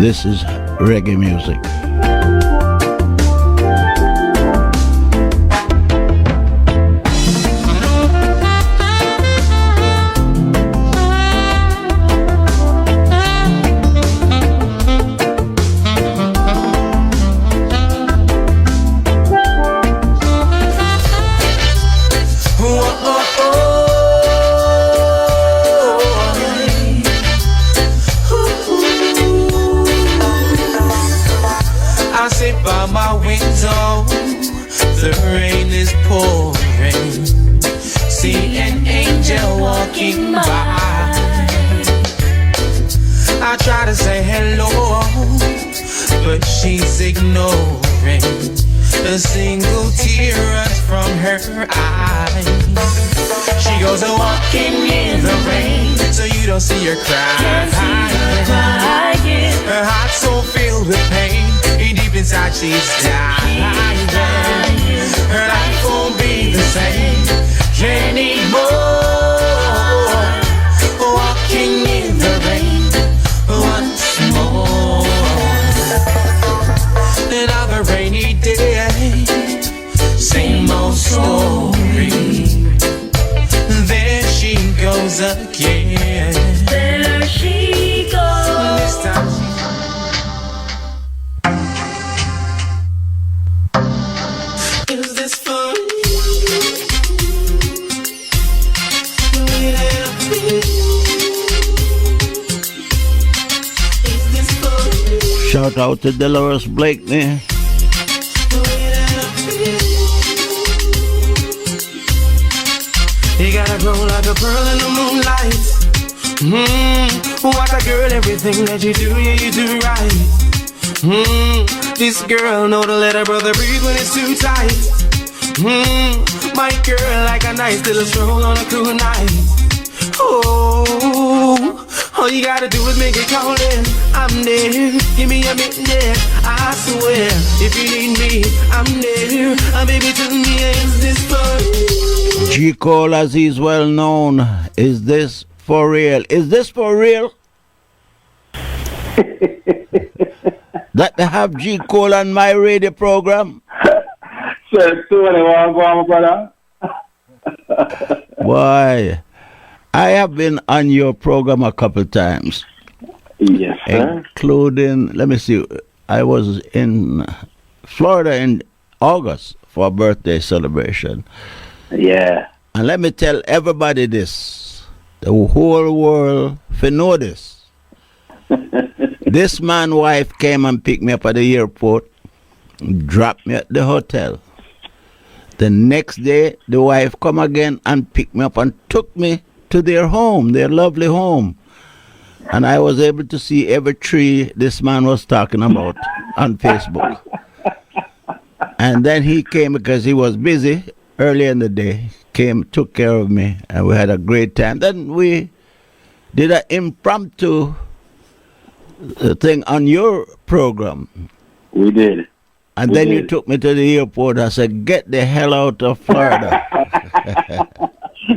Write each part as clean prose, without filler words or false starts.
This is reggae music. The rain is pouring. See an angel walking by. I try to say hello, but she's ignoring. A single tear runs from her eye. She goes walking in the rain, so you don't see her crying. Her heart's so filled with pain, deep inside she's dying. Her life won't be the same anymore. Walking in the rain once more. Another rainy day, same old story. There she goes again. There she goes. This time is this fun? Is this fun? Shout out to Dolores Blakeney. You gotta glow like a pearl in the moonlight. What a girl, everything that you do, yeah, you do right. This girl know to let her brother breathe when it's too tight. My girl, like a nice little stroll on a cool night. Oh, all you gotta do is make it call in. I'm there, give me a minute there. I swear, if you need me, I'm there. Baby, tell me, is this fun? G. Cole, as he's well known. Is this for real? Is this for real? That they have G. Cole on my radio program? Why? I have been on your program a couple times. Yes, sir. Including, let me see, I was in Florida in August for a birthday celebration. Yeah. And let me tell everybody this, the whole world for know this. This man's wife came and picked me up at the airport, dropped me at the hotel. The next day, the wife come again and picked me up and took me to their home, their lovely home. And I was able to see every tree this man was talking about on Facebook. And then he came because he was busy early in the day, came, took care of me, and we had a great time. Then we did an impromptu thing on your program. We did. And then you took me to the airport. I said, get the hell out of Florida.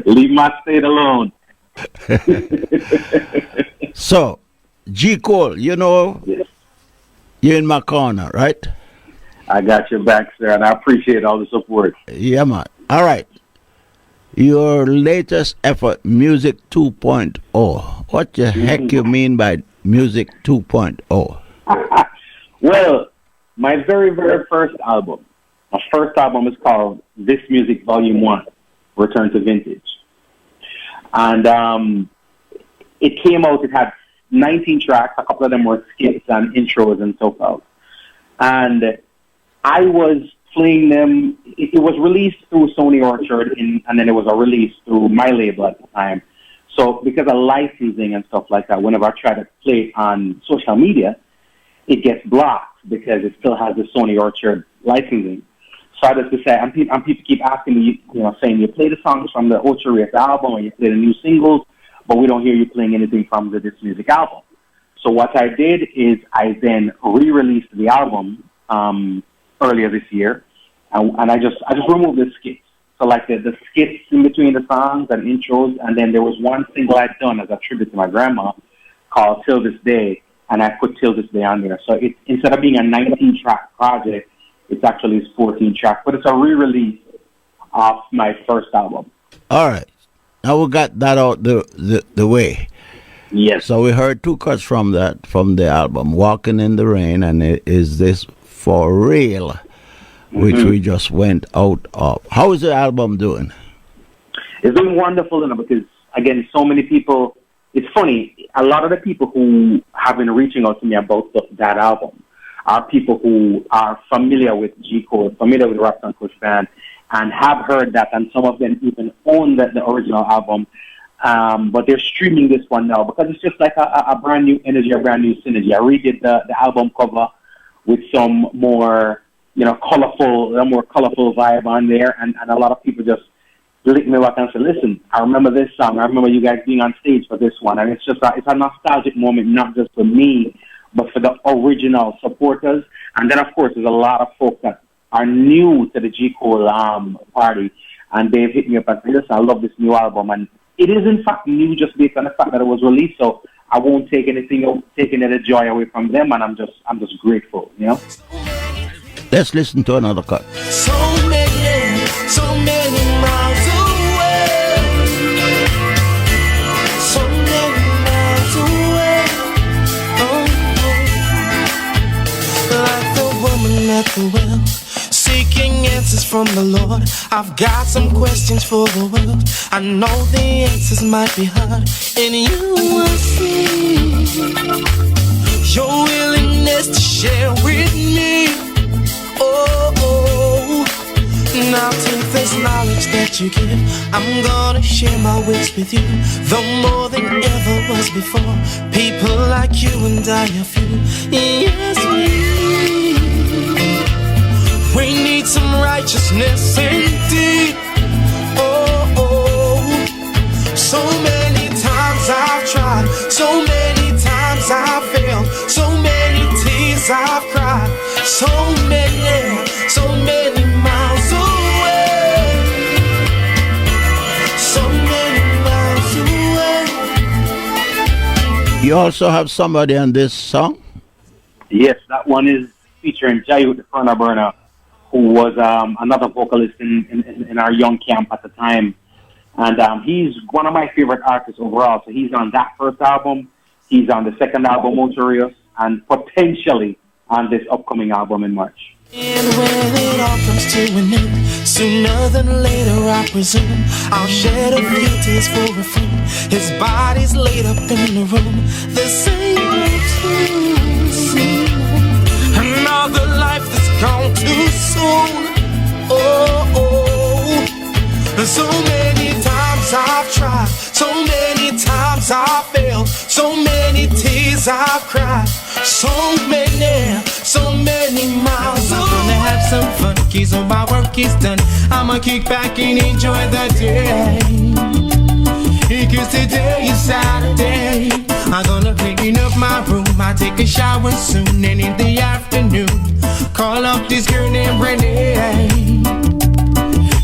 Leave my state alone. So, G. Cole, you know, yes, you're in my corner, right? I got your back, sir, and I appreciate all the support. Yeah, man. All right. Your latest effort, Music 2.0. What the heck you mean by Music 2.0? Well, my very, very first album. My first album is called This Music Volume 1, Return to Vintage. And it came out, it had 19 tracks, a couple of them were skits and intros and so forth. And I was playing them, it was released through Sony Orchard, and then it was a release through my label at the time. So because of licensing and stuff like that, whenever I try to play it on social media, it gets blocked because it still has the Sony Orchard licensing. So I just to say, and people keep asking me, saying you play the songs from the Orchard album or you play the new singles, but we don't hear you playing anything from This Music album. So what I did is I then re-released the album earlier this year, and I just removed the skits. So like the skits in between the songs and intros, and then there was one single I'd done as a tribute to my grandma called Till This Day, and I put Till This Day on there. So it, instead of being a 19-track project, it's actually 14-track, but it's a re-release of my first album. All right. Now we got that out the way. Yes. So we heard two cuts from the album, Walking in the Rain and Is This For Real, which we just went out of. How is the album doing? It's doing wonderful, you know, because, again, so many people, it's funny, a lot of the people who have been reaching out to me about that album are people who are familiar with G Code, familiar with Rap and Kush Band, and have heard that, and some of them even own the original album. But they're streaming this one now because it's just like a brand new energy, a brand new synergy. I redid the album cover with some more, you know, a more colorful vibe on there, and a lot of people just lick me up and say, listen, I remember this song. I remember you guys being on stage for this one. And it's just it's a nostalgic moment, not just for me, but for the original supporters. And then, of course, there's a lot of folks that are new to the G Cole party, and they've hit me up and said, listen, I love this new album. And it is, in fact, new just based on the fact that it was released. So I won't take anything, taking any joy away from them, and I'm just grateful, you know. Let's listen to another cut. So many miles away. So many miles away. Like the woman at the well, seeking answers from the Lord. I've got some questions for the world. I know the answers might be hard, and you will see your willingness to share with me. Now take this knowledge that you give. I'm gonna share my wits with you, though more than ever was before. People like you and I are few. Yes, we need some righteousness indeed. So many times I've tried, so many times I've failed, so many tears I've cried, so many miles away, so many miles away. You also have somebody on this song? Yes, that one is featuring Jayut the Front Burner, who was another vocalist in our young camp at the time. And he's one of my favorite artists overall. So he's on that first album, he's on the second album, Motorious, and potentially on this upcoming album in March. And when it all comes to an end, sooner than later I presume I'll shed a few tears for a fool. His body's laid up in the room, the same routine. Another life that's gone too soon. So many times I've tried, so many times I've failed, so many tears I've cried, so many miles. I'm gonna have some fun, keys on my work is done. I'ma kick back and enjoy the day, because today is Saturday. I'm gonna clean up my room, I take a shower soon, and in the afternoon call up this girl named Renee.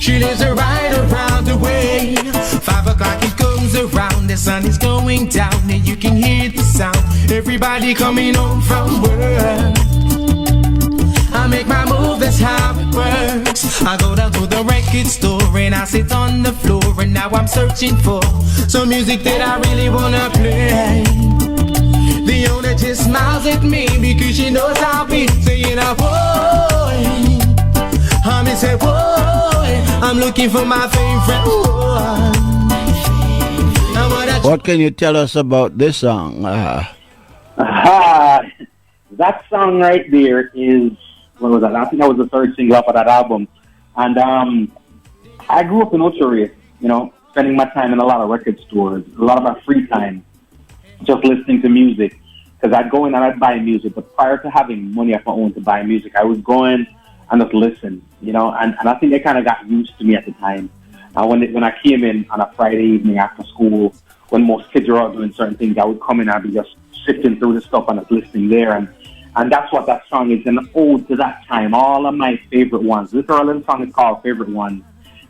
She lives right around the way. 5 o'clock it comes around, the sun is going down, and you can hear the sound. Everybody coming home from work. I make my move, that's how it works. I go down to the record store and I sit on the floor, and now I'm searching for some music that I really wanna play. The owner just smiles at me because she knows I'll be saying, oh boy. I say, boy, I'm looking for my favorite one. What can you tell us about this song? That song right there is, what was that? I think that was the third single off of that album. And I grew up in Ochoria, you know, spending my time in a lot of record stores, a lot of my free time, just listening to music. Because I'd go in and I'd buy music, but prior to having money of my own to buy music, I would go in and just listen, you know, and I think they kind of got used to me at the time. When I came in on a Friday evening after school, when most kids are out doing certain things, I would come in and I'd be just sifting through the stuff and just listening there. And that's what that song is, an ode to that time. All of my favorite ones. Literally, the song is called Favorite Ones.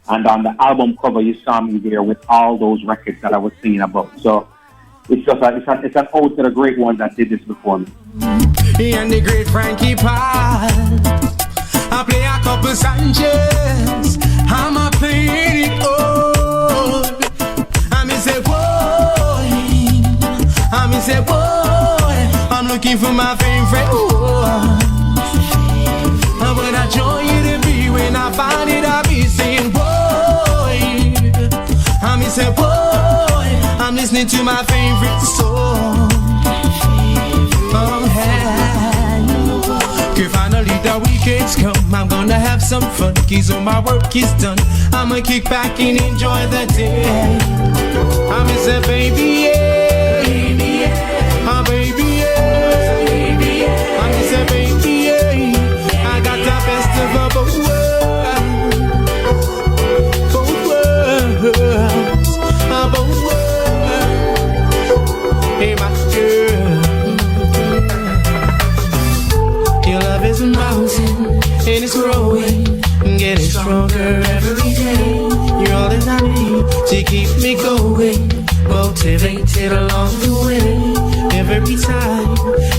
And on the album cover, you saw me there with all those records that I was singing about. So it's just it's an ode to the great ones that did this before me. And the great Frankie Paul. I play a couple Sanchez. I'm a playing it all. I me say boy. I me say boy. I'm looking for my favorite. But I join you to be when I find it. I be saying boy. I me say boy. I'm listening to my favorite song. Oh hey. Okay, finally the weekend's come. I'm gonna have some fun. Cause all my work is done. I'ma kick back and enjoy the day. I me say baby yeah. Baby yeah. Oh baby yeah. Baby yeah. I me say baby yeah. I got the best of both worlds. Both worlds. Both worlds. Hey my girl. Your love is a mountain and it's growing, getting stronger every day. You're all that I need to keep me going, motivated along the way. Every time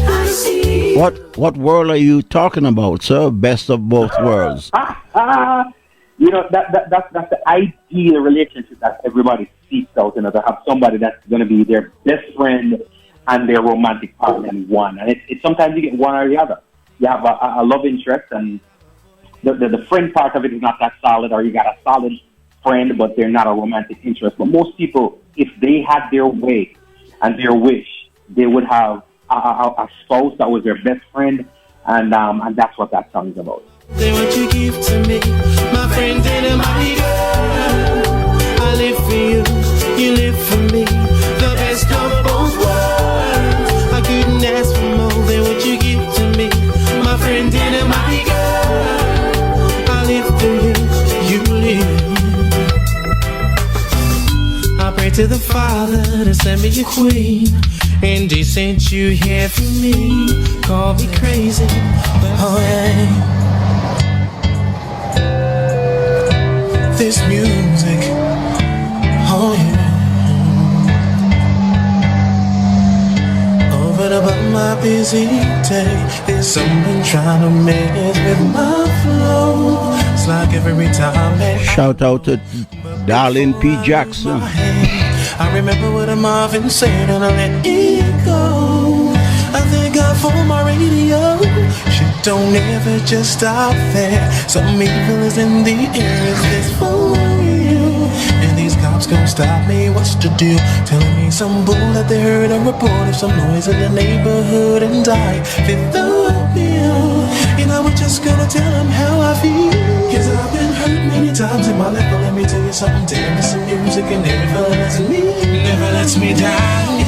I see. What world are you talking about, sir? Best of both worlds. You know, that's the ideal relationship that everybody seeks out, you know, to have somebody that's going to be their best friend and their romantic partner in one. And it's sometimes you get one or the other. You have a love interest, and the friend part of it is not that solid, or you got a solid friend, but they're not a romantic interest. But most people, if they had their way and their wish, they would have a spouse that was their best friend, and that's what that song is about. Say what you give to me, my friend and my girl. I live for you, you live for me. The best of both worlds. I couldn't ask for more than what you give to me, my friend and my girl. I live for you, you live. I pray to the Father to send me a queen, and He sent you here for me. Call me crazy, but oh yeah. This music, oh yeah. Over and above my busy day, there's something trying to mess with my flow. It's like every time that Shout out to Darlene P. Jackson. I remember what a Marvin said and I let it go. I thank God for my radio. Shit don't ever just stop there. Some evil is in the air, is this for real? And these cops gon' stop me, what's the deal? Telling me some bull that they heard a report of some noise in the neighborhood and I fit the bill. And I was just gonna tell them how I feel. Cause I've been hurt many times in my life, but let me tell you something. Damn, this music and never lets me down.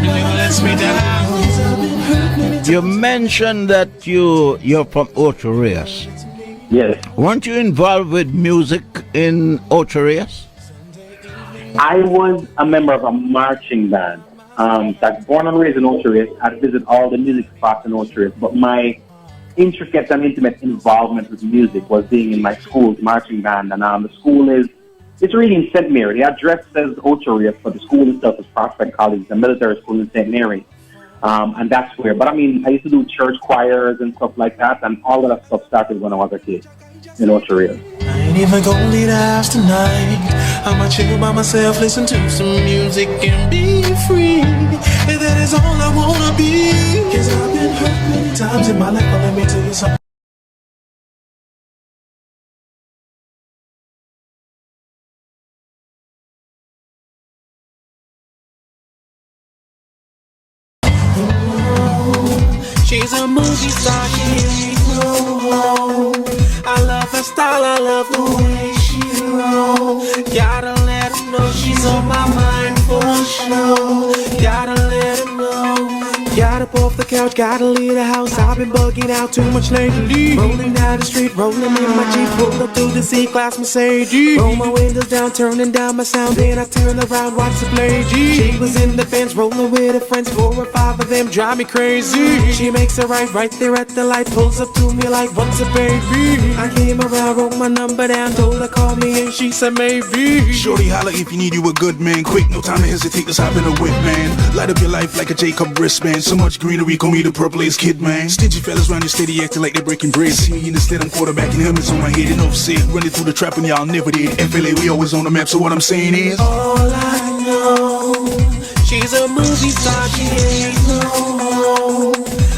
Never lets me down. You mentioned that you're from Ocho Rios. Yes. Weren't you involved with music in Ocho Rios? I was a member of a marching band. That's born and raised in Ocho Rios. I visit all the music spots in Ocho Rios, but my intricate and intimate involvement with music was being in my school's marching band. And the school it's really in St. Mary. The address says Ocho Rios, but the school itself is Prospect College, the military school in St. Mary. And that's where. But I mean, I used to do church choirs and stuff like that, and all of that stuff started when I was a kid in Ocho Rios. I ain't even gonna leave the house tonight. I'ma chill by myself, listen to some music and be free. And that is all I wanna be. Cause I've been hurt many times in my life, but let me tell you something. She's a movie star, hero. I love her style, I love the way she rolls. Gotta let her know she's on my mind for sure. Gotta let her know. Gotta up off the couch, gotta leave the house. I've been bugging out too much lately. Rolling down the street, rolling in my Jeep, pulled up to the C-Class Mercedes. Roll my windows down, turning down my sound, then I turn around, watch the play G. She was in the fence, rolling with her friends, 4 or 5 of them drive me crazy. She makes a right there at the light, pulls up to me like, what's up, baby? I came around, wrote my number down, told her call me, and she said maybe. Shorty holla if you need you a good man. Quick, no time to hesitate, let's hop in a whip, man. Light up your life like a Jacob wristband. So much greenery, call me the purple ace kid, man. Stingy fellas round here steady acting like they're breaking bread. See me in the sled, I'm quarterbacking helmets on my head. Enough said, running through the trap and y'all never did. FLA, we always on the map, so what I'm saying is, all I know, she's a movie star, she ain't no.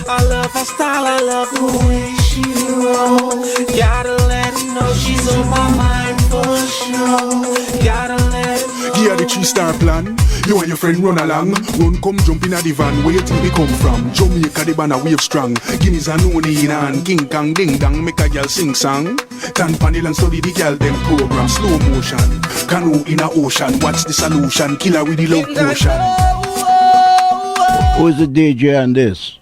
I love her style, I love the way she rolls. Gotta let her know she's on my mind for sure. Gotta let her know. yeah, the 3-star plan. You and your friend run along. Run, come jump in a the van. Where you think we come from? Jamaica, the banner wave strong. Guineas and no in hand. King Kong ding dong, make a girl sing song. Tan panel and study the girl them program. Slow motion, canoe in a ocean. Watch the solution, killer with the love potion. Who's the DJ on this?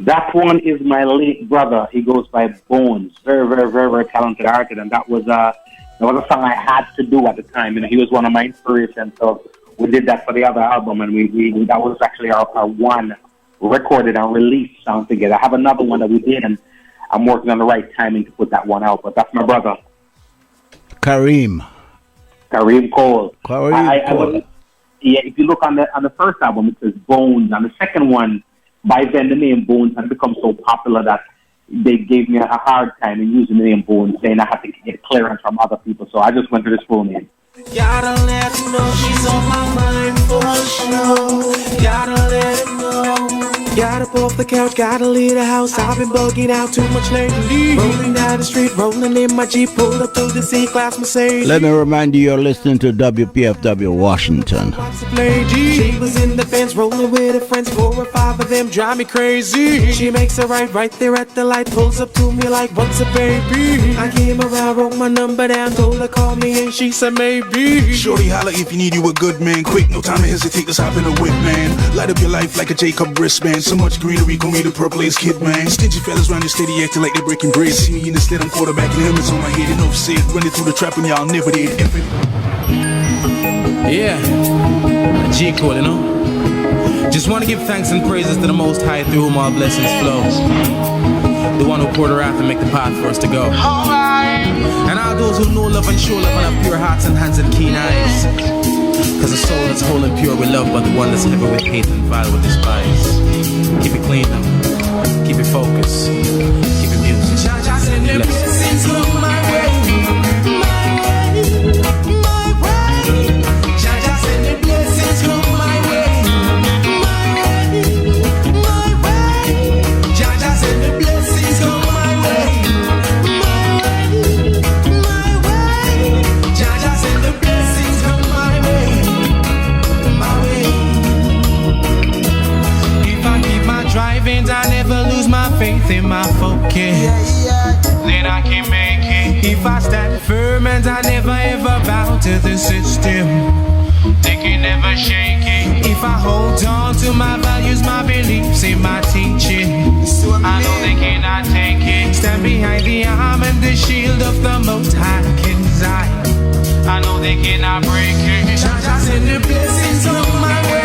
That one is my late brother. He goes by Bones. Very, very, very, very talented artist. And that was a song I had to do at the time. You know, he was one of my inspirations. So we did that for the other album, and we that was actually our one recorded and released song together. I have another one that we did, and I'm working on the right timing to put that one out. But that's my brother, Kareem Cole. Cole. Yeah, if you look on the first album, it says Bones. On the second one, by then the name Bones had become so popular that they gave me a hard time in using the name Bones, saying I had to get clearance from other people. So I just went to this full name. Gotta let her know she's on my mind for sure. Gotta let her know. Got up off the couch, gotta leave the house. I've been bugging out too much lately. Rolling down the street, rolling in my Jeep, pulled up to the C-Class Mercedes. Let me remind you, you're listening to WPFW Washington. She was in the fence, rolling with her friends, 4 or 5 of them drive me crazy. She makes a right there at the light, pulls up to me like, what's up, baby? I came around, wrote my number down, told her call me, and she said maybe. Shorty holla if you need you a good man. Quick, no time to hesitate, let's hop in a whip, man. Light up your life like a Jacob wristband. So much greenery, call me the purple ace kid, man. Stingy fellas round here steady acting like they're breaking bread. See me in the sled, I'm quarterbacking helmets on my head. Enough said, running through the trap and y'all never did. Yeah, G Cole, you know. Just want to give thanks and praises to the Most High through whom all blessings flow. The one who poured her out and make the path for us to go. And all those who know love and show love and have pure hearts and hands and keen eyes. Cause the soul that's whole and pure with love, but the one that's heavy with hate and vile with despise. Keep it clean now, keep it focused, keep it music. Blessings come my way, my way. Jaja send the blessings come my way, my way. Jaja send the blessings come my way, my way. Jaja send the blessings come my way. If I keep my driving, I never lose my faith in my focus. Then I can make it. If I stand firm and I never ever bow to the system, they can never shake it. If I hold on to my values, my beliefs, and my teachings, I know they cannot take it. Stand behind the arm and the shield of the Most High I know they cannot break it. Jaja send the blessings on my way.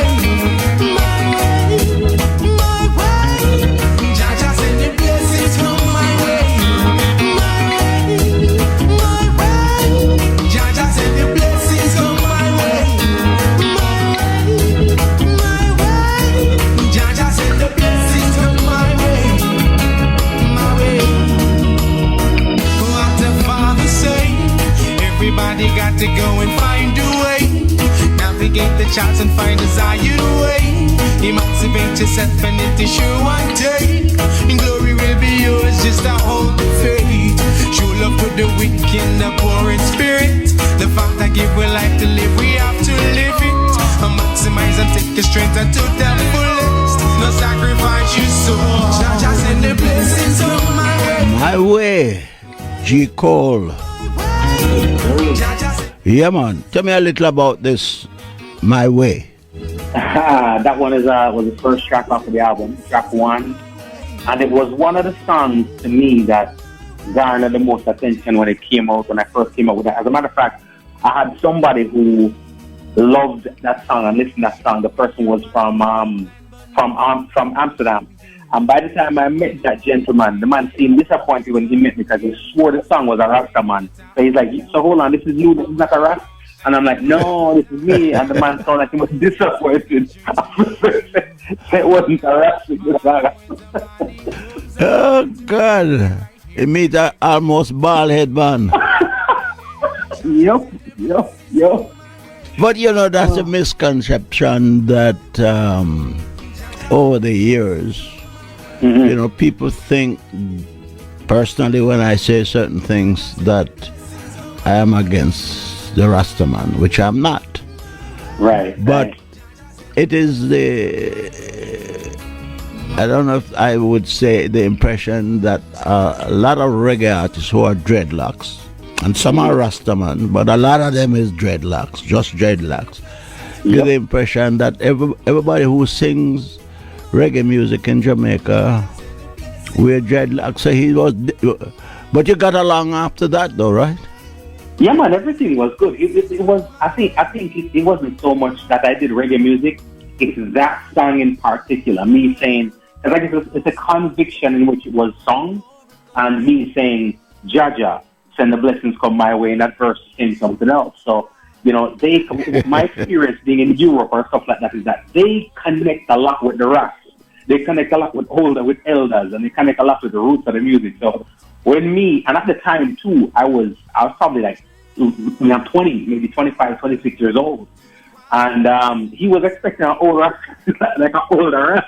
Everybody got to go and find a way. Navigate the charts and find a desired way. Emancipate yourself and it is sure one day. And glory will be yours, just a hold the faith. Show love to the weak and the poor in spirit. The fact I give we life to live, we have to live it. And maximize and take the strength and to the fullest. No sacrifice you so. Just send the blessings on my way. My way, G. Cole. Yeah, man. Tell me a little about this, My Way. That one is was the first track off of the album, track one, and it was one of the songs to me that garnered the most attention when it came out. When I first came out with it, as a matter of fact, I had somebody who loved that song and listened to that song. The person was from Amsterdam. And by the time I met that gentleman, the man seemed disappointed when he met me because he swore the song was a Rasta man. So he's like, so hold on, this is you, this is not a Rasta? And I'm like, no, this is me. And the man sounded like he was disappointed. It wasn't a Rasta. Oh, God. It means an almost bald head man. Yup. But you know, that's a misconception that over the years, you know, people think, personally, when I say certain things, that I am against the Rastaman, which I'm not. Right. But it is I don't know if I would say the impression that a lot of reggae artists who are dreadlocks, and some are Rastaman, but a lot of them is dreadlocks, just dreadlocks. Give the impression that everybody who sings reggae music in Jamaica wear dreadlocks. So he was, but you got along after that, though, right? Yeah, man, everything was good. It was. I think it wasn't so much that I did reggae music. It's that song in particular. Me saying, it's like it's a conviction in which it was sung, and me saying, Jaja, send the blessings come my way, and that verse saying something else. So, you know, my experience being in Europe or stuff like that is that they connect a lot with the Ras. They connect a lot with elders, and they connect a lot with the roots of the music. So when me, and at the time too, I was probably like, I'm 20, maybe 25, 26 years old. And he was expecting an older, like an older Ras.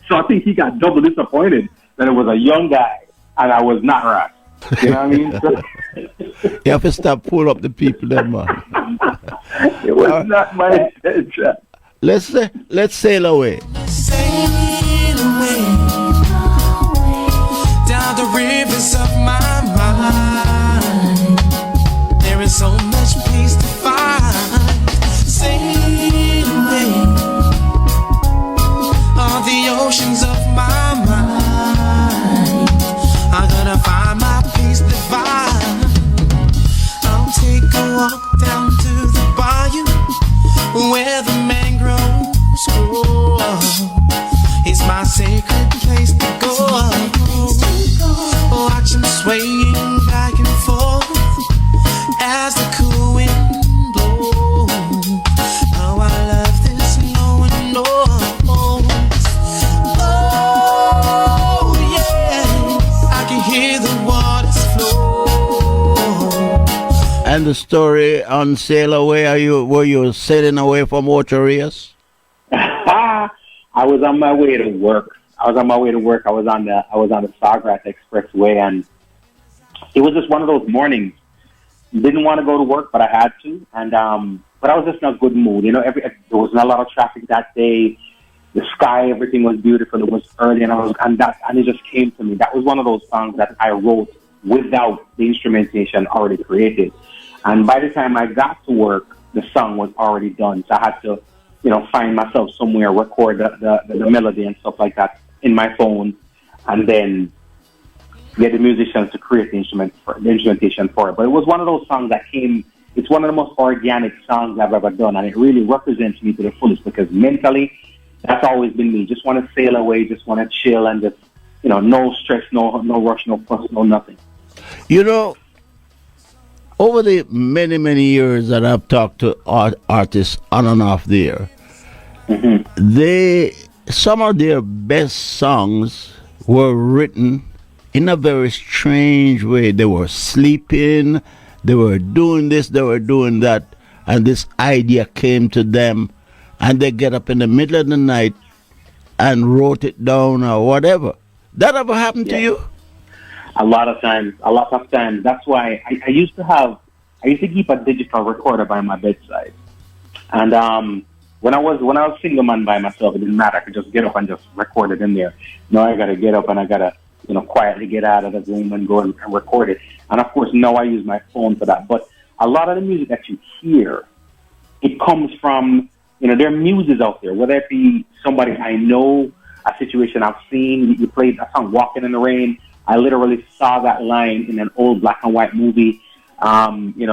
So I think he got double disappointed that it was a young guy and I was not Ras. You know what I mean? You have to stop pulling up the people, then, man. It was not my intention. Let's sail away. Sail away down the rivers of my mind. There is so much peace to find. Sail away on the oceans of my mind. I'm gonna find my peace divine. I'll take a walk down to the bayou where the mangroves grow. It's my sacred place to go. Watch them swaying back and forth as the cool wind blows. Oh, I love this, no one knows. Oh, yeah, I can hear the waters flow. And the story on Sail Away, were you sailing away from Ocho-Rios? I was on my way to work. I was on the Sawgrass Expressway, and it was just one of those mornings. Didn't want to go to work, but I had to, and but I was just in a good mood. You know, there wasn't a lot of traffic that day. The sky, everything was beautiful. It was early, and it just came to me. That was one of those songs that I wrote without the instrumentation already created. And by the time I got to work, the song was already done. So I had to, you know, find myself somewhere, record the melody and stuff like that in my phone, and then get the musicians to create the instrumentation for it. But it was one of those songs that came, it's one of the most organic songs I've ever done, and it really represents me to the fullest because mentally, that's always been me. Just want to sail away, just want to chill, and just, you know, no stress, no rush, no fuss, no nothing. You know, over the many, many years that I've talked to artists on and off the air, some of their best songs were written in a very strange way. They were sleeping, they were doing this, they were doing that, and this idea came to them, and they get up in the middle of the night and wrote it down or whatever. That ever happened to you? A lot of times. That's why I used to keep a digital recorder by my bedside. And when I was single man by myself, it didn't matter. I could just get up and just record it in there. Now I gotta get up and I gotta, you know, quietly get out of the room and go and record it. And of course now I use my phone for that. But a lot of the music that you hear, it comes from there are muses out there, whether it be somebody I know, a situation I've seen. You played a song, Walking in the Rain. I literally saw that line in an old black and white movie.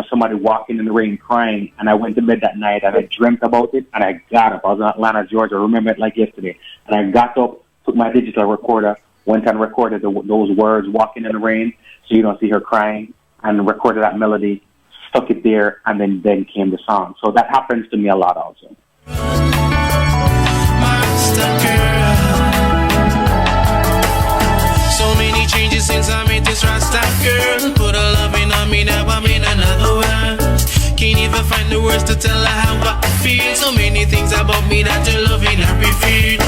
Somebody walking in the rain crying, and I went to bed that night and I dreamt about it, and I got up. I was in Atlanta, Georgia. I remember it like yesterday. And I got up, took my digital recorder, went and recorded those words, Walking in the Rain, so you don't see her crying, and recorded that melody, stuck it there, and then came the song. So that happens to me a lot also. So many changes since I met this Rasta girl. Put a loving on me, now I'm in another world. Can't even find the words to tell her how I feel. So many things about me that you loving I reveal.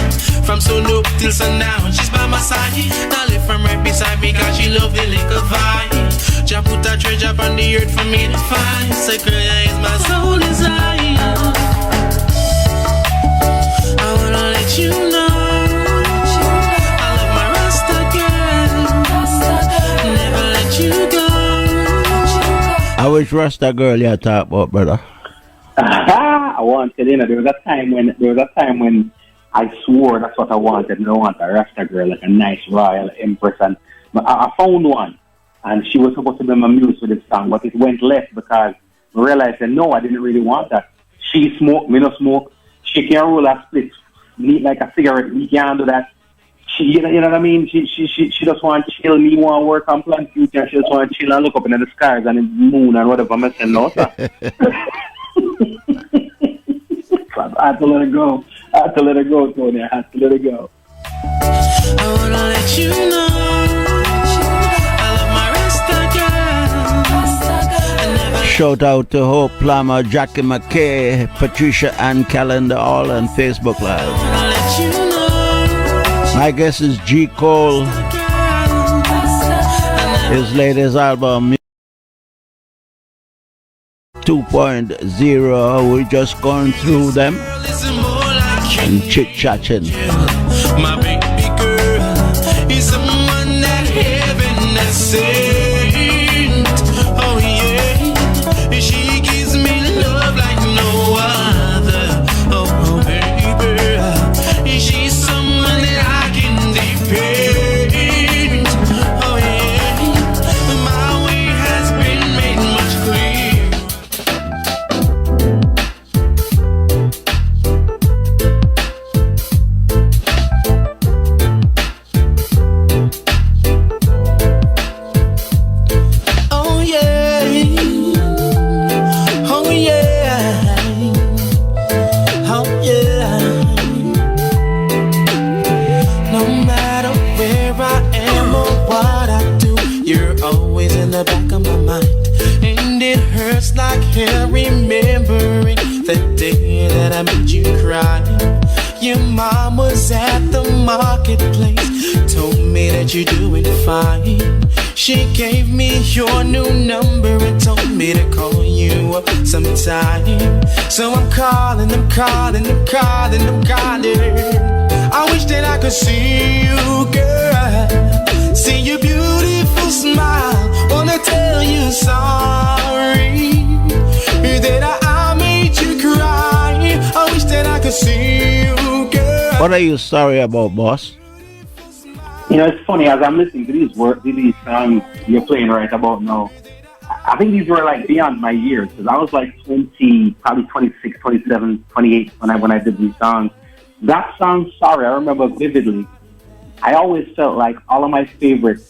From sun up till sundown, she's by my side. Now live from right beside me, cause she love the liquor vibe. Jah put a treasure on the earth for me to find. So girl, is my soul desire. I wanna let you know I love my Rasta girl. Never let you go. I wish Rasta girl you talk about, brother. I wanted, there was a time when I swore that's what I wanted. And I want a Rasta girl, like a nice royal empress. And I found one, and she was supposed to be my muse for this song, but it went left because I realized that no, I didn't really want that. She smoked, me no smoke. She can roll a split neat like a cigarette. We can't do that. She, you know what I mean? She just want to chill. Me want to work on plan future. She just want to chill and look up into the skies and the moon and whatever. I'm saying no, sir. I had to let it go. Tony. I had to let it go. I wanna let you know I love my Rasta girl. Shout out to Hope Plummer, Jackie McKay, Patricia Ann Calendar, all on Facebook Live. My guess is G. Cole. His latest album 2.0. We're just going through them and chit-chatting. My baby girl is someone that heaven has sent. Oh yeah, she gives me love like no other. Oh baby, she's someone that I can depend. Oh yeah, my way has been made much clear. Oh yeah, oh yeah, oh yeah. No matter where I am or what I do, you're always in the back of my mind. And it hurts like hell remembering the day that I made you cry. Your mom was at the marketplace, told me that you're doing fine. She gave me your new number and told me to call you up sometime. So I'm calling. I wish that I could see you, girl. See your beautiful smile. Wanna tell you sorry that I made you cry. I wish that I could see you, girl. What are you sorry about, boss? It's funny, as I'm listening to these songs you're playing right about now, I think these were like beyond my years, because I was like 20, probably 26, 27, 28 when I did these songs. That song, Sorry, I remember vividly. I always felt like all of my favorite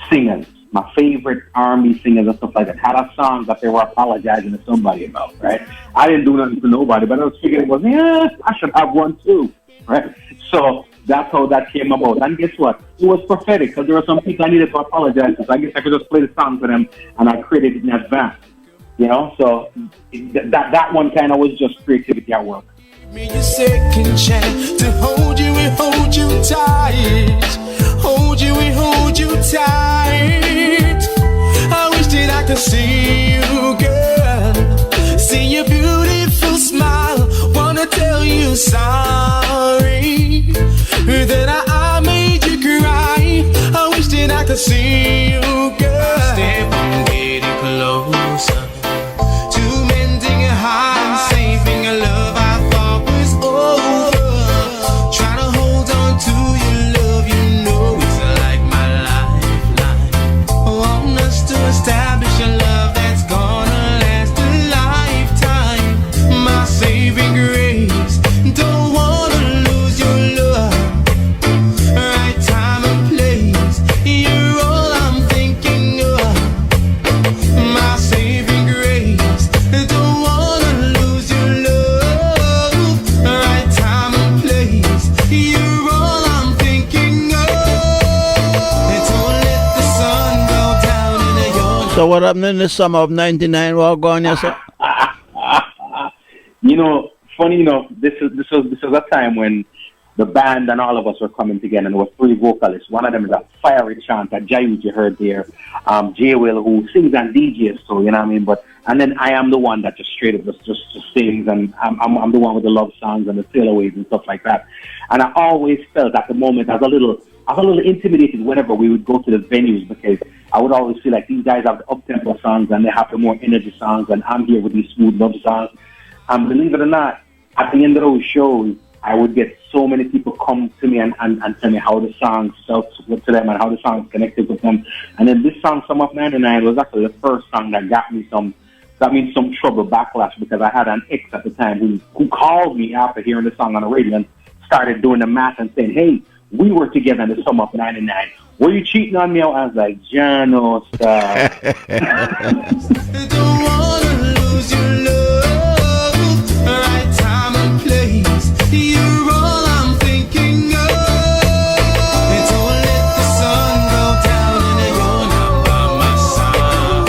singers, my favorite R&B singers and stuff like that, had a song that they were apologizing to somebody about, right? I didn't do nothing to nobody, but I was figuring I should have one too, right? So that's how that came about. And guess what? It was prophetic, because there were some people I needed to apologize to. So I guess I could just play the song for them, and I created it in advance. So that one kind of was just creativity at work. Me a second chance to hold you and hold you tight. Hold you and hold you tight. I wish that I could see you, girl. See your beautiful smile. Wanna tell you sorry that I made you cry. I wish that I could see you, girl. Step on getting closer to mending a heart and saving a love I thought So what happened in the summer of '99? What going on, sir? You know, funny enough, this was a time when the band and all of us were coming together, and there were three vocalists. One of them is a fiery chanter, Jayud, you heard there. J. Will, who sings and DJs, so you know what I mean. And then I am the one that just straight up just sings, and I'm the one with the love songs and the sail aways and stuff like that. And I always felt at the moment I was a little intimidated whenever we would go to the venues, because I would always feel like these guys have the up-tempo songs and they have the more energy songs, and I'm here with these smooth love songs. And believe it or not, at the end of those shows, I would get so many people come to me and tell me how the songs felt to them and how the songs connected with them. And then this song, Sum of '99, was actually the first song that got me some trouble, backlash, because I had an ex at the time who called me after hearing the song on the radio and started doing the math and saying, hey, we were together in the Sum of '99. Were you cheating on me? I was like, John, no, stop. Don't wanna lose your love, right time and place. You're all I'm thinking of. And don't let the sun go down and you're not by my side.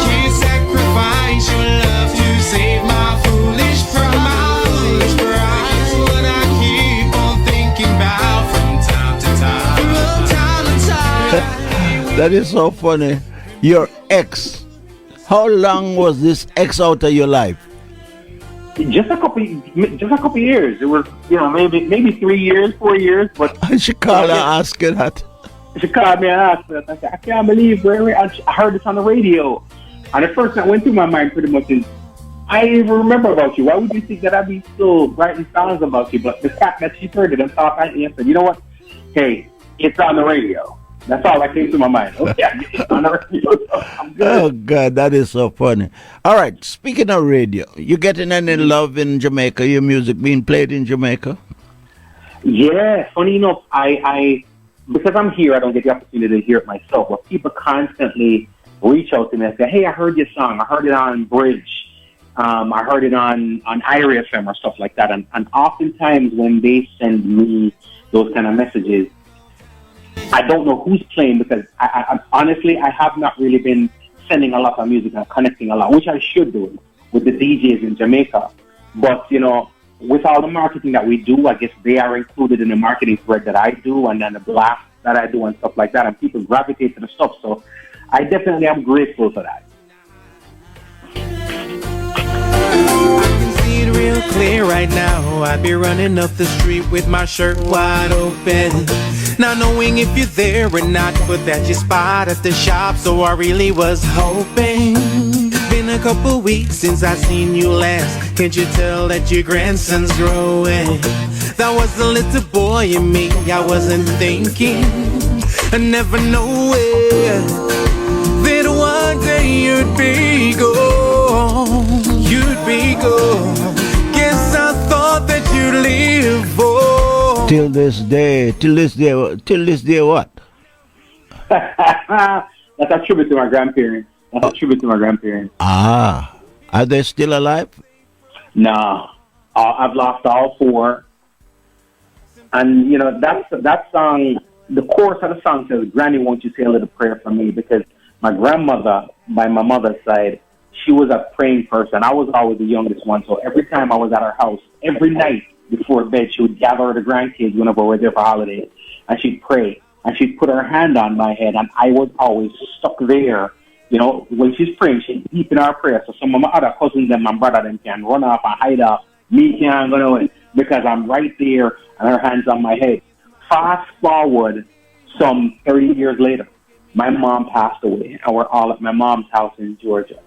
Can't sacrifice your love to save my foolish pride. It's what I keep on thinking about from time to time. From time to time. That is so funny. Your ex. How long was this ex out of your life? Just a couple years. It was, maybe 3 years, 4 years. But She called and asked you that. she called me and asked me. I said, I can't believe I heard this on the radio. And the first thing that went through my mind pretty much is, I didn't even remember about you. Why would you think that I'd be still writing songs about you? But the fact that she heard it and thought I answered, you know what? Hey, it's on the radio. That's all that came to my mind. Okay, it's on the radio. I'm good. Oh, God, that is so funny. All right, speaking of radio, you getting any love in Jamaica? Your music being played in Jamaica? Yeah, funny enough, I because I'm here, I don't get the opportunity to hear it myself, but people constantly reach out to me and say, hey, I heard your song. I heard it on Bridge. I heard it on IRA FM or stuff like that. And oftentimes when they send me those kind of messages, I don't know who's playing, because I honestly, I have not really been sending a lot of music and connecting a lot, which I should do with the DJs in Jamaica. But, with all the marketing that we do, I guess they are included in the marketing thread that I do, and then the blast that I do and stuff like that, and people gravitate to the stuff. So I definitely am grateful for that. Real clear right now, I'd be running up the street with my shirt wide open, not knowing if you're there or not, but that you spot at the shop, so I really was hoping. Been a couple weeks since I seen you last. Can't you tell that your grandson's growing? That was the little boy in me, I wasn't thinking, I never knowing that one day you'd be gone. You'd be gone. Guess I thought that you'd live for. Till this day, what? That's a tribute to my grandparents. Ah, are they still alive? No, I've lost all four. And that song, the chorus of the song says, "Granny, won't you say a little prayer for me?" Because my grandmother, by my mother's side, she was a praying person. I was always the youngest one, so every time I was at her house, every night before bed, she would gather the grandkids whenever we were there for holidays, and she'd pray, and she'd put her hand on my head, and I was always stuck there. When she's praying, she's deep in our prayer, so some of my other cousins and my brother them can run off and hide off. Me can't go nowhere because I'm right there, and her hand's on my head. Fast forward some 30 years later, my mom passed away, and we're all at my mom's house in Georgia.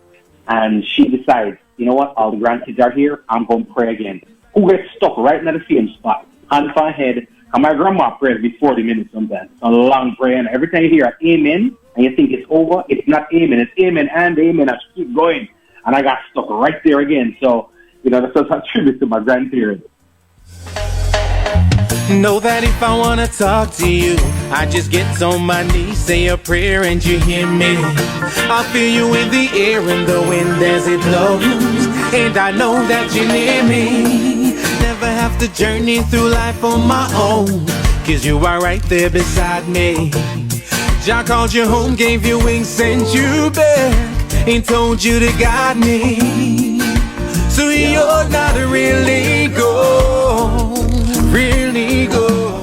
And she decides, you know what, all the grandkids are here, I'm going to pray again. Who gets stuck right in the same spot? Hand on head. And my grandma prays for 40 minutes sometimes. It's a long prayer. And every time you hear amen, and you think it's over, it's not amen. It's amen and amen. I keep going. And I got stuck right there again. So, that's a tribute to my grandparents. Know that if I wanna talk to you, I just get on my knees, say a prayer, and you hear me. I'll feel you in the air and the wind as it blows, and I know that you're near me. Never have to journey through life on my own, 'cause you are right there beside me. Jah called you home, gave you wings, sent you back, and told you to guide me. So you're not really go, really go.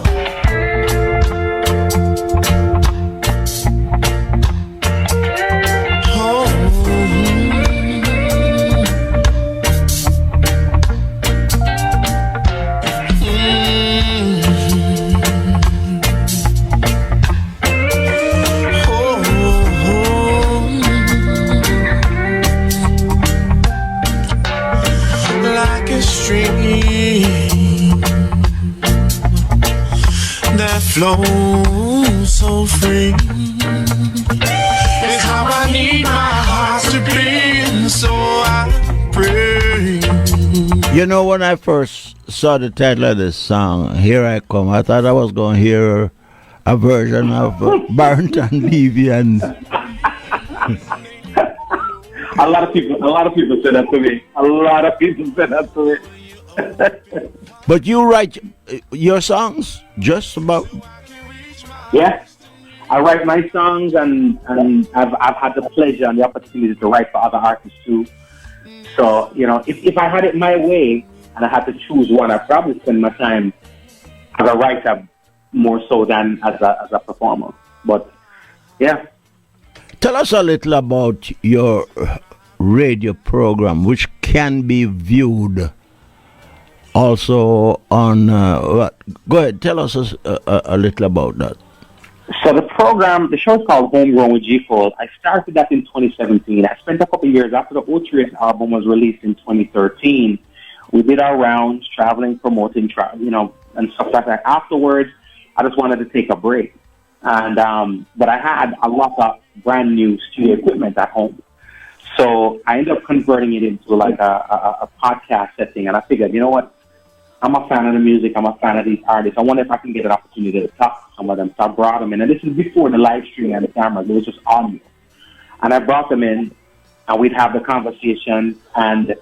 Flow so free. It's how I need my heart to be, so I pray. You know, when I first saw the title of this song, Here I Come, I thought I was going to hear a version of Barrington Levy and a lot of people said that to me. A lot of people said that to me. But you write your songs just about? Yeah, I write my songs, and I've had the pleasure and the opportunity to write for other artists too. So, you know, if I had it my way and I had to choose one, I'd probably spend my time as a writer more so than as a performer. But yeah. Tell us a little about your radio program, which can be viewed also on what? Go ahead, tell us a little about that. So the show is called Homegrown with G. Cole. I started that in 2017. I spent a couple of years after the Ultrace album was released in 2013. We did our rounds, traveling, promoting, and stuff like that. Afterwards, I just wanted to take a break. And but I had a lot of brand new studio equipment at home. So I ended up converting it into like a podcast setting. And I figured, you know what? I'm a fan of the music. I'm a fan of these artists. I wonder if I can get an opportunity to talk to some of them. So I brought them in. And this is before the live stream and the cameras. It was just audio. And I brought them in, and we'd have the conversation. And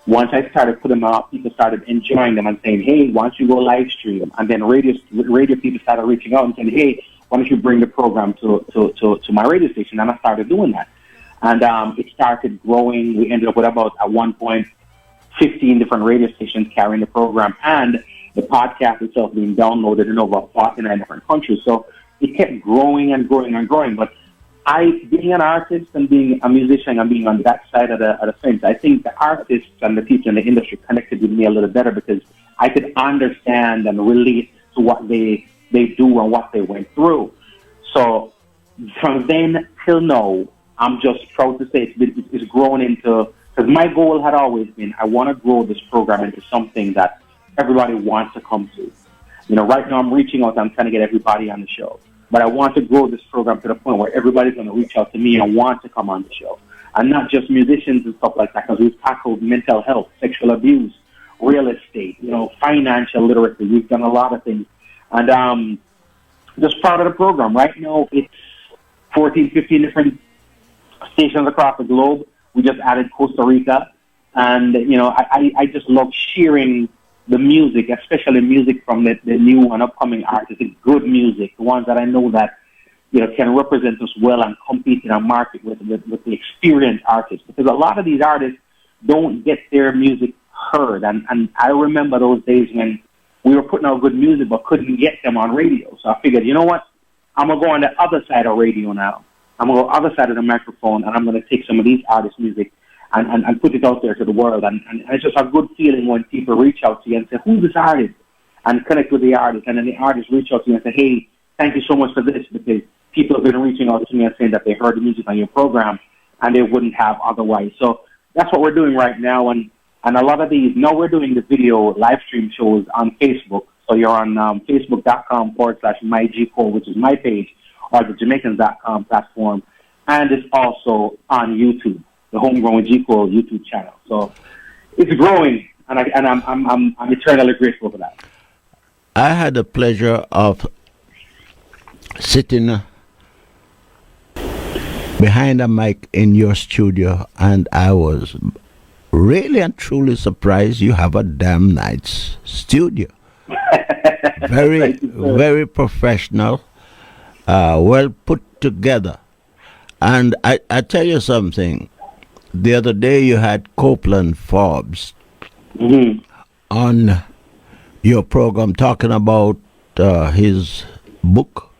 once I started putting them out, people started enjoying them and saying, hey, why don't you go live stream? And then radio people started reaching out and saying, hey, why don't you bring the program to my radio station? And I started doing that. And it started growing. We ended up with about, at one point, 15 different radio stations carrying the program, and the podcast itself being downloaded in over 49 different countries. So it kept growing and growing and growing. But being an artist and being a musician and being on that side of the fence, I think the artists and the people in the industry connected with me a little better because I could understand and relate to what they do and what they went through. So from then till now, I'm just proud to say it's grown into. Because my goal had always been, I want to grow this program into something that everybody wants to come to. You know, right now I'm reaching out, I'm trying to get everybody on the show. But I want to grow this program to the point where everybody's going to reach out to me and want to come on the show. And not just musicians and stuff like that, because we've tackled mental health, sexual abuse, real estate, financial literacy. We've done a lot of things. And just proud of the program. Right now it's 14, 15 different stations across the globe. We just added Costa Rica, and I just love sharing the music, especially music from the new and upcoming artists. The good music, the ones that I know that can represent us well and compete in our market with the experienced artists. Because a lot of these artists don't get their music heard, and I remember those days when we were putting out good music but couldn't get them on radio. So I figured, you know what, I'm gonna go on the other side of radio now. I'm going to go other side of the microphone, and I'm going to take some of these artists' music and put it out there to the world. And it's just a good feeling when people reach out to you and say, who's this artist? And connect with the artist. And then the artist reach out to you and say, hey, thank you so much for this, because people have been reaching out to me and saying that they heard the music on your program and they wouldn't have otherwise. So that's what we're doing right now. And a lot of these, now we're doing the video live stream shows on Facebook. So you're on facebook.com/mygcole, which is my page, or the Jamaicans.com platform, and it's also on YouTube, the Homegrown with G. Cole YouTube channel. So it's growing, and I'm eternally grateful for that. I had the pleasure of sitting behind a mic in your studio, and I was really and truly surprised you have a damn nice studio. Very, very professional. well put together. And I tell you something. The other day you had Copeland Forbes on your program talking about his book.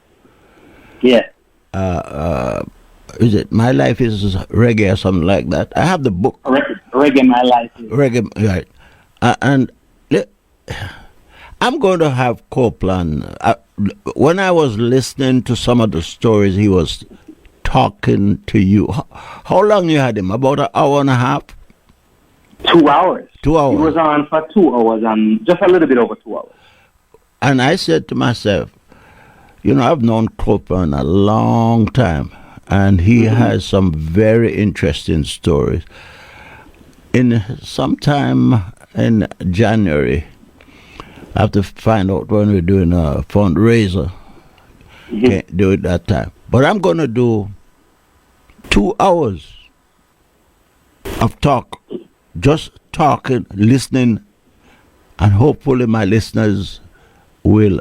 Yeah. Is it My Life is Reggae or something like that? I have the book. Reggae, My Life. Reggae, right. And I'm going to have Copeland. When I was listening to some of the stories he was talking to you, how long you had him? About an hour and a half? 2 hours. 2 hours. He was on for 2 hours and just a little bit over 2 hours. And I said to myself, you know, I've known Copeland a long time, and he has some very interesting stories. In sometime in January, I have to find out when we're doing a fundraiser. Can't do it that time. But I'm going to do 2 hours of talk, just talking, listening, and hopefully my listeners will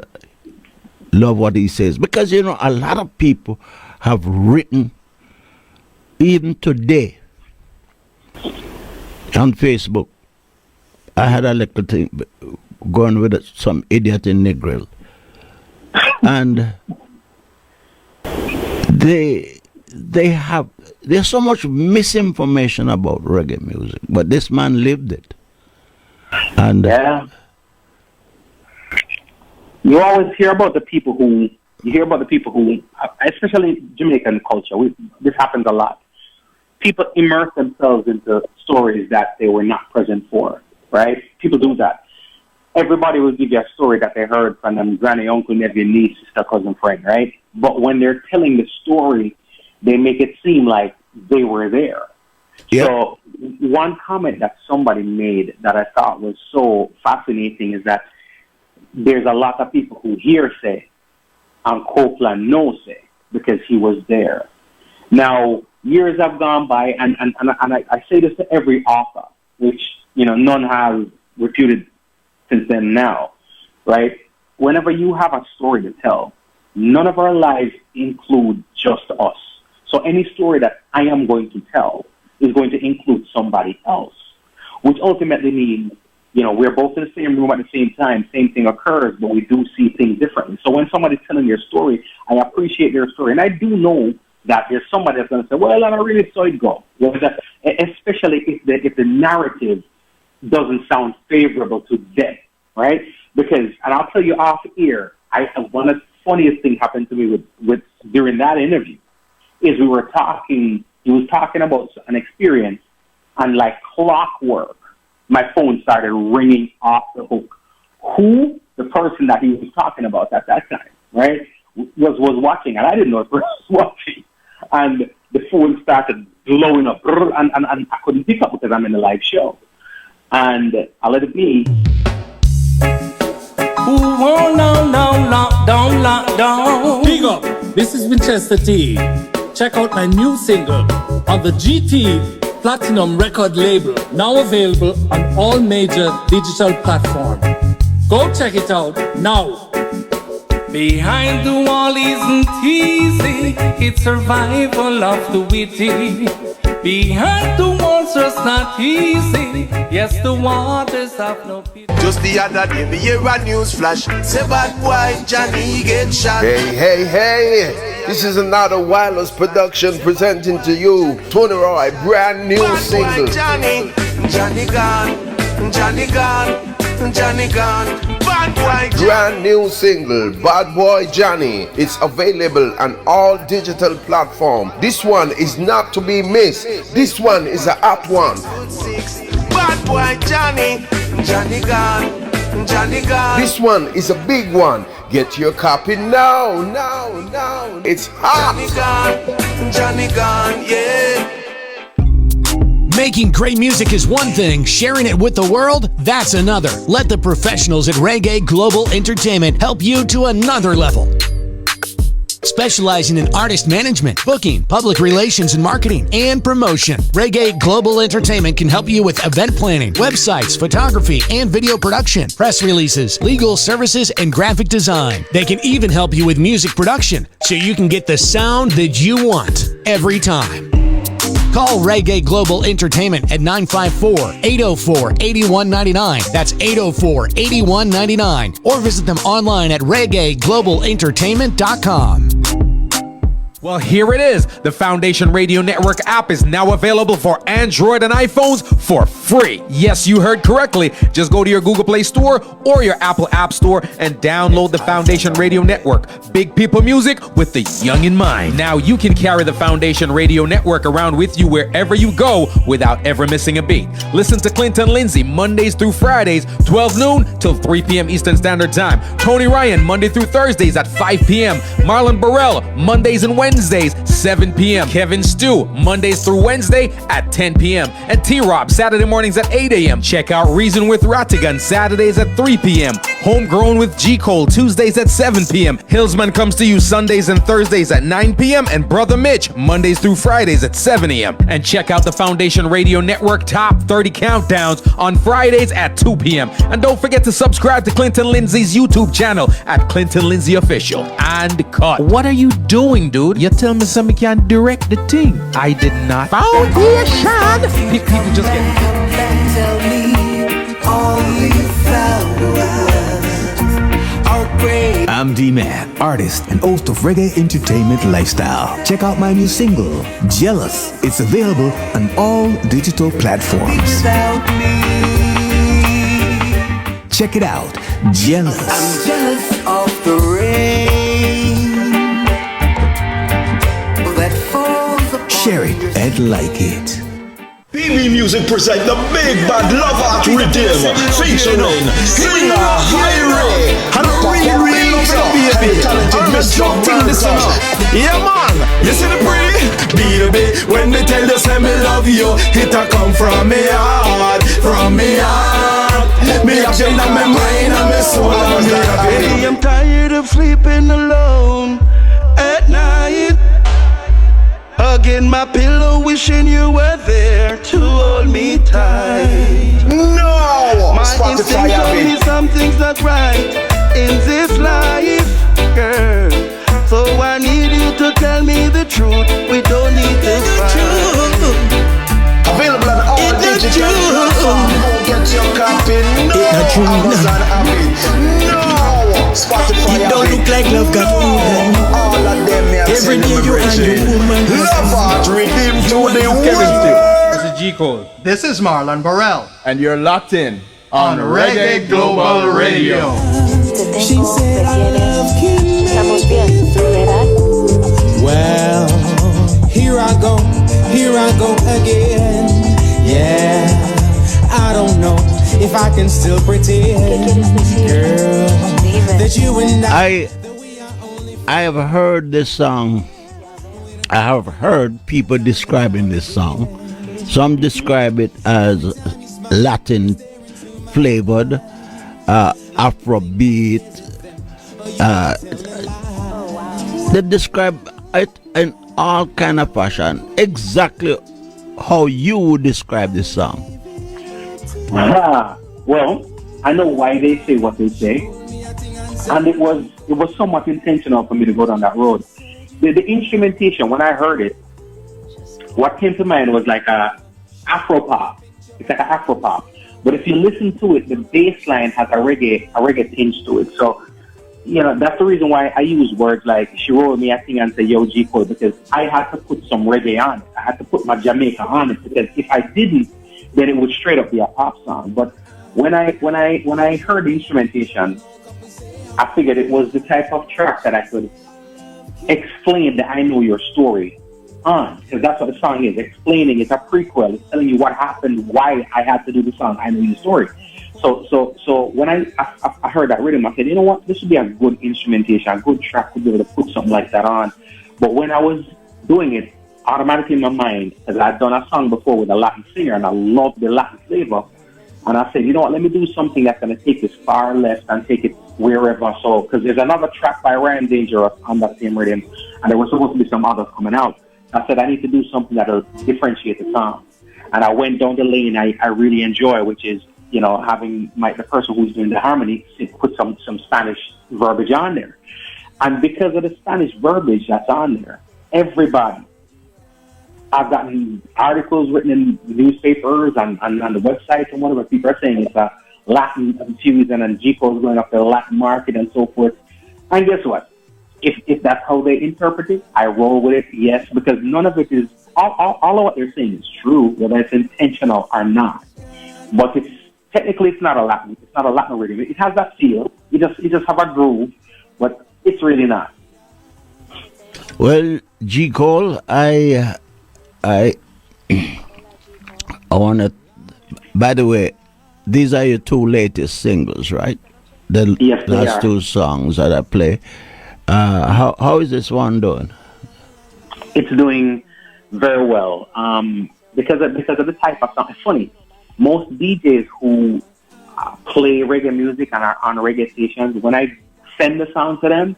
love what he says. Because, you know, a lot of people have written, even today, on Facebook. I had a little thing going with some idiot in Negril. And there's so much misinformation about reggae music, but this man lived it. And yeah. You always hear about the people who, especially in Jamaican culture, this happens a lot. People immerse themselves into stories that they were not present for, right? People do that. Everybody will give you a story that they heard from them granny, uncle, nephew, niece, sister, cousin, friend, right? But when they're telling the story, they make it seem like they were there. Yep. So one comment that somebody made that I thought was so fascinating is that there's a lot of people who hear say and Copeland knows say because he was there. Now, years have gone by, and I say this to every author, which, you know, none have reputed since then now, right? Whenever you have a story to tell, none of our lives include just us. So any story that I am going to tell is going to include somebody else, which ultimately means, you know, we're both in the same room at the same time, same thing occurs, but we do see things differently. So when somebody's telling their story, I appreciate their story. And I do know that there's somebody that's going to say, well, I don't really saw it go. Especially if the narrative doesn't sound favorable to them, right? Because, and I'll tell you off air, one of the funniest things happened to me with during that interview is he was talking about an experience, and like clockwork, my phone started ringing off the hook. Who the person that he was talking about at that time, right, was watching, and I didn't know if he was watching. And the phone started blowing up, and I couldn't pick up because I'm in a live show. And I let it be. Oh, no. Big up. This is Winchester T. Check out my new single on the GT Platinum record label, now available on all major digital platforms. Go check it out now. Behind the wall isn't easy, it's survival of the witty. Behind the walls just not easy, yes, the waters have no pity. Just the other day, me hear a news flash, say bad boy Johnny get shot. Hey, this is another wireless production presenting to you Tony Roy, brand new bad single. Boy Johnny gone. Bad boy Johnny. Brand new single, Bad Boy Johnny. It's available on all digital platforms. This one is not to be missed. This one is a hot one. Bad boy Johnny gone. This one is a big one. Get your copy now. It's hot. Johnny gone, yeah. Making great music is one thing, sharing it with the world, that's another. Let the professionals at Reggae Global Entertainment help you to another level. specializing in artist management, booking, public relations and marketing, and promotion. Reggae Global Entertainment can help you with event planning, websites, photography, and video production, press releases, legal services, and graphic design. They can even help you with music production so you can get the sound that you want every time. Call Reggae Global Entertainment at 954-804-8199. That's 804-8199. Or visit them online at reggaeglobalentertainment.com. Well, here it is. The Foundation Radio Network app is now available for Android and iPhones for free. Yes, you heard correctly. Just go to your Google Play Store or your Apple App Store and download the Foundation Radio Network. Big people music with the young in mind. Now you can carry the Foundation Radio Network around with you wherever you go without ever missing a beat. Listen to Clinton Lindsay Mondays through Fridays, 12 noon till 3 p.m. Eastern Standard Time. Tony Ryan Monday through Thursdays at 5 p.m. Marlon Burrell Mondays and Wednesdays, 7 p.m. Kevin Stew, Mondays through Wednesday at 10 p.m. And T-Rob, Saturday mornings at 8 a.m. Check out Reason with Rattigan, Saturdays at 3 p.m. Homegrown with G. Cole, Tuesdays at 7 p.m. Hillsman comes to you Sundays and Thursdays at 9 p.m. And Brother Mitch, Mondays through Fridays at 7 a.m. And check out the Foundation Radio Network Top 30 Countdowns on Fridays at 2 p.m. And don't forget to subscribe to Clinton Lindsay's YouTube channel at Clinton Lindsay Official. And cut. What are you doing, dude? You tell me somebody can direct the thing. I did not. Foundation! People just get... Tell me all these flowers are great. I'm D-Man, artist and host of Reggae Entertainment Lifestyle. Check out my new single, Jealous. It's available on all digital platforms. Check it out, Jealous. I'm jealous of the rain that falls upon Share it and like it. PB Music present the Big Bad Love Art Rhythm featuring Singer Hyrie and a real baby. I'm instructing this one. Yeah man, you see the pretty baby. When they tell you say me love you, it a come from me heart, from me heart. Me have you in my mind and my soul and me happy. I'm tired of sleeping alone at night, hugging my pillow, wishing you were there to hold me tight. No! My instinct told me something's not right in this life, girl. So I need you to tell me the truth. We don't need to fight. Available on all digital platforms. Go get your copy. No! Amazon happy. No! Spotify it don't look like love got woman. All of them every day you and your woman. Love Art Rhythm to the world. This is G. Cole. This is Marlon Burrell. And you're locked in on Reggae Global Radio. She said I love you. Well, here I go again. Yeah, I don't know if I can still pretend, girl, that you and I have heard this song. I have heard people describing this song. Some describe it as Latin flavored, Afrobeat. They describe it in all kind of fashion. Exactly how you would describe this song. Well, I know why they say what they say, and it was somewhat intentional for me to go down that road. The instrumentation, when I heard it, what came to mind was like a Afro pop. It's like an Afro pop. But if you listen to it, the bass line has a reggae tinge to it. So, you know, that's the reason why I use words like she rolled me a thing and say yo G Cole, because I had to put some reggae on it. I had to put my Jamaica on it, because if I didn't, then it would straight up be a pop song. But when I heard the instrumentation, I figured it was the type of track that I could explain the I Know Your Story on, because that's what the song is, explaining. It's a prequel. It's telling you what happened, why I had to do the song I Know Your Story. So when I heard that rhythm, I said, you know what, this would be a good instrumentation, a good track to be able to put something like that on. But when I was doing it, automatically in my mind, because I'd done a song before with a Latin singer and I loved the Latin flavor, And I said, you know what, let me do something that's going to take this far left and take it wherever. So, because there's another track by Ryan Dangerous on that same rhythm, and there was supposed to be some others coming out. I said, I need to do something that'll differentiate the song. And I went down the lane I really enjoy, which is, you know, having the person who's doing the harmony put some Spanish verbiage on there. And because of the Spanish verbiage that's on there, everybody, I've gotten articles written in newspapers and on the websites and whatever, people are saying it's a Latin fusion and G-Code's going up the Latin market and so forth. And guess what? If that's how they interpret it, I roll with it, yes, because none of it is, all of what they're saying is true, whether it's intentional or not. But technically it's not a Latin rhythm. It has that feel. You just have a groove, but it's really not. Well, G. Cole, I want to, by the way, these are your two latest singles, right? Yes, they last are. two songs that I play. How is this one doing? It's doing very well. Because of the type of song. It's funny. Most DJs who play reggae music and are on reggae stations, when I send the song to them,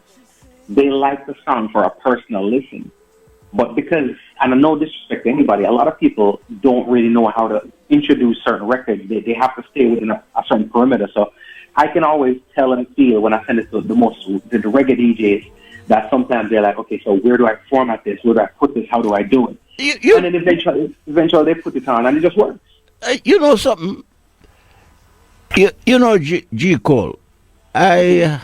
they like the song for a personal listen. But because, and I no disrespect to anybody, a lot of people don't really know how to introduce certain records. They have to stay within a certain perimeter. So I can always tell and feel when I send it to the reggae DJs that sometimes they're like, okay, so where do I format this? Where do I put this? How do I do it? And then eventually they put it on and it just works. You know something? You know, G. Cole, I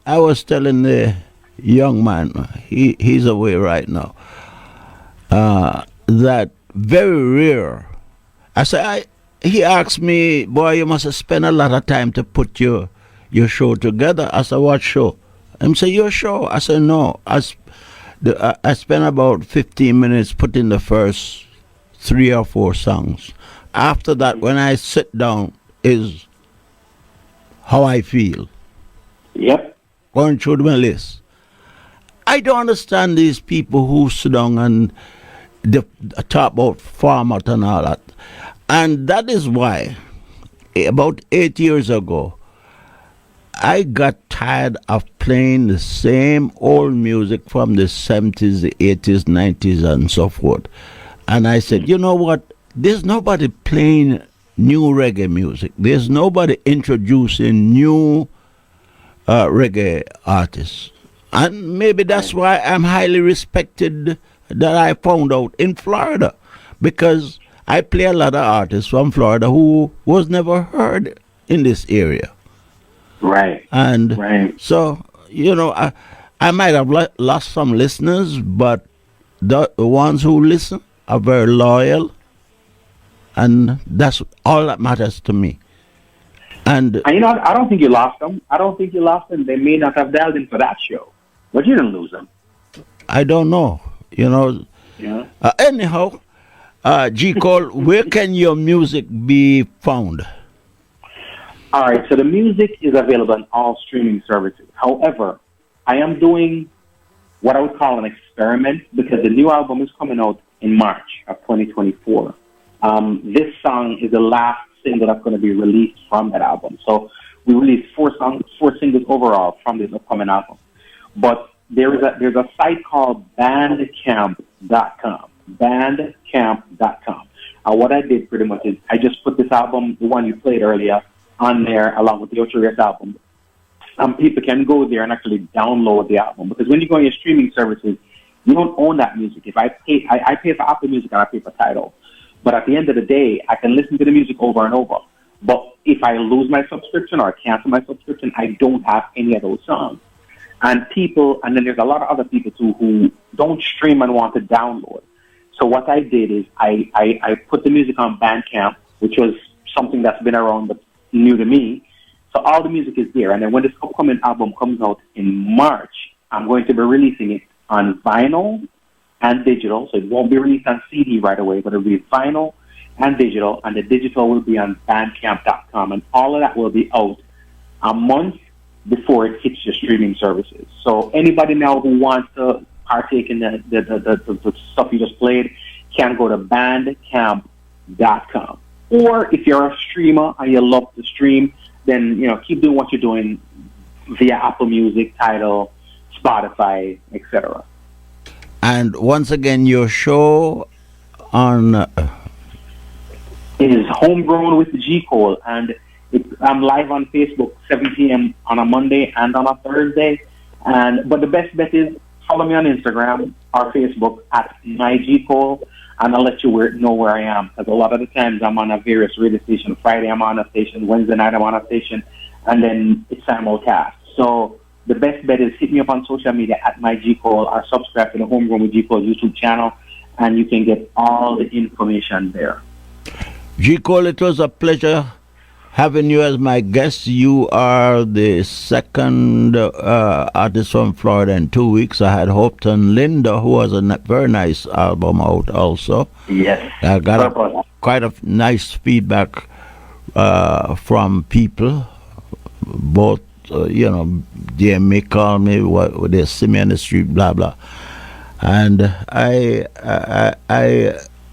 was telling the young man, he's away right now, that very rare. He asked me, boy, you must have spent a lot of time to put your show together. I said, what show? He said, your show. I said, no. I spent about 15 minutes putting the first 3 or 4 songs. After that, when I sit down, is how I feel. Yep. Going through my list. I don't understand these people who sit down and they talk about format and all that. And that is why, about 8 years ago, I got tired of playing the same old music from the 70s, the 80s, 90s, and so forth. And I said, you know what? There's nobody playing new reggae music. There's nobody introducing new reggae artists. And maybe that's why I'm highly respected that I found out in Florida. Because I play a lot of artists from Florida who was never heard in this area. Right. And so, you know, I might have lost some listeners, but the ones who listen are very loyal. And that's all that matters to me. And you know, I don't think you lost them. They may not have dialed in for that show. But you didn't lose them. I don't know. You know. Yeah. Anyhow, G. Cole, where can your music be found? All right, so the music is available on all streaming services. However, I am doing what I would call an experiment because the new album is coming out in March of 2024. This song is the last single that's going to be released from that album. So we released 4 singles overall from this upcoming album. But there's a site called bandcamp.com. Bandcamp.com. And what I did pretty much is I just put this album, the one you played earlier, on there along with the Ultra Rare album. People can go there and actually download the album because when you go on your streaming services, you don't own that music. If I pay for Apple Music and I pay for Tidal. But at the end of the day, I can listen to the music over and over. But if I lose my subscription or I cancel my subscription, I don't have any of those songs. And then there's a lot of other people too who don't stream and want to download. So what I did is I put the music on Bandcamp, which was something that's been around but new to me. So all the music is there. And then when this upcoming album comes out in March, I'm going to be releasing it on vinyl and digital. So it won't be released on CD right away, but it'll be vinyl and digital. And the digital will be on bandcamp.com. And all of that will be out a month before it hits your streaming services. So anybody now who wants to partake in the stuff you just played can go to bandcamp.com. Or if you're a streamer and you love to stream, then keep doing what you're doing via Apple Music, Tidal, Spotify, etc. And once again, your show on is Homegrown with G Cole, and I'm live on Facebook 7 p.m. on a Monday and on a Thursday. But the best bet is follow me on Instagram or Facebook at MyGCole, and I'll let you know where I am. Because a lot of the times I'm on a various radio station. Friday I'm on a station, Wednesday night I'm on a station, and then it's simulcast. So the best bet is hit me up on social media at MyGCole or subscribe to the Homegrown with G Cole YouTube channel, and you can get all the information there. G Cole, it was a pleasure having you as my guest. You are the second artist from Florida in 2 weeks. I had Hopeton Linda, who has a very nice album out also. Yes. I got quite a nice feedback from people, both, they may call me, what they see me on the street, blah, blah. And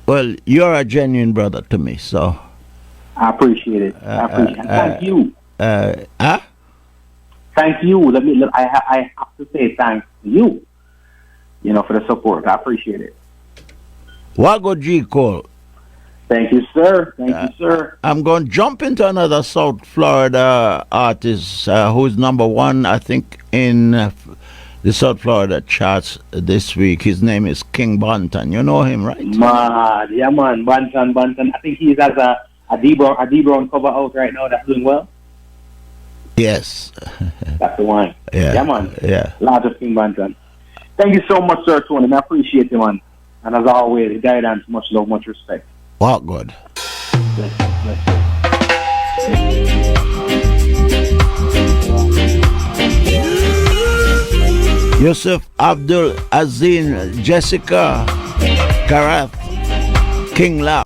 well, you're a genuine brother to me, so. I appreciate it. Thank you. Thank you. I have to say thanks to you, for the support. I appreciate it. Wago G Cole. Thank you, sir. Thank you, sir. I'm going to jump into another South Florida artist who's number one, I think, in the South Florida charts this week. His name is King Banton. You know him, right? Man, Banton. I think he has a D Brown cover out right now that's doing well. Yes. That's the one. Yeah, man. Yeah. Large of King Banton. Thank you so much, sir, Tony. I appreciate you, man. And as always, guidance, much love, much respect. Wow, good. Yusuf Abdul Azin, Jessica Karath, King La.